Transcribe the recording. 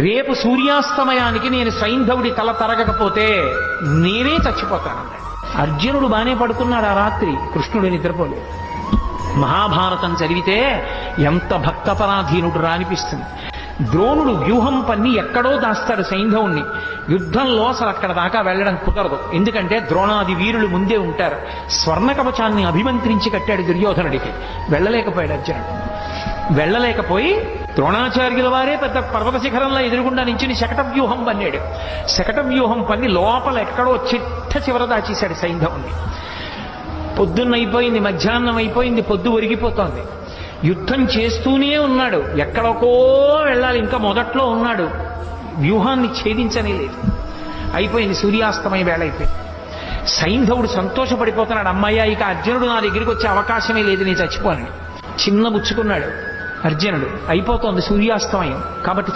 రేపు సూర్యాస్తమయానికి నేను సైంధవుడి తల తరగకపోతే నేనే చచ్చిపోతానన్నాడు. అర్జునుడు బానే పడుకున్నాడు ఆ రాత్రి, కృష్ణుడు నిద్రపోలేదు. మహాభారతం చదివితే ఎంత భక్తపరాధీనుడు రా అనిపిస్తుంది. ద్రోణుడు వ్యూహం పన్ని ఎక్కడో దాస్తాడు సైంధవుణ్ణి. యుద్ధంలో అసలు అక్కడ దాకా వెళ్ళడం కుదరదు, ఎందుకంటే ద్రోణాది వీరులు ముందే ఉంటారు. స్వర్ణ కవచాన్ని అభిమంత్రించి కట్టాడు దుర్యోధనుడికి, వెళ్ళలేకపోయాడు అర్జునుడు. వెళ్ళలేకపోయి ద్రోణాచార్యుల వారే పెద్ద పర్వత శిఖరంలో ఎదురుగుండా నించుని శకట వ్యూహం పన్నాడు. శకట వ్యూహం పన్ని లోపల ఎక్కడో చిట్ట చివర దాచేశాడు సైంధవుణ్ణి. పొద్దున్నైపోయింది, మధ్యాహ్నం అయిపోయింది, పొద్దు ఒరిగిపోతోంది. యుద్ధం చేస్తూనే ఉన్నాడు, ఎక్కడికో వెళ్ళాలి, ఇంకా మొదట్లో ఉన్నాడు, వ్యూహాన్ని ఛేదించనే లేదు. అయిపోయింది, సూర్యాస్తమయ వేళ అయిపోయింది. సైంధవుడు సంతోషపడిపోతున్నాడు, అమ్మయ్య ఇక అర్జునుడు నా దగ్గరికి వచ్చే అవకాశమే లేదు, నేను చచ్చిపోనని. చిన్న బుచ్చుకున్నాడు అర్జునుడు. అయిపోతోంది సూర్యాస్తమయం కాబట్టి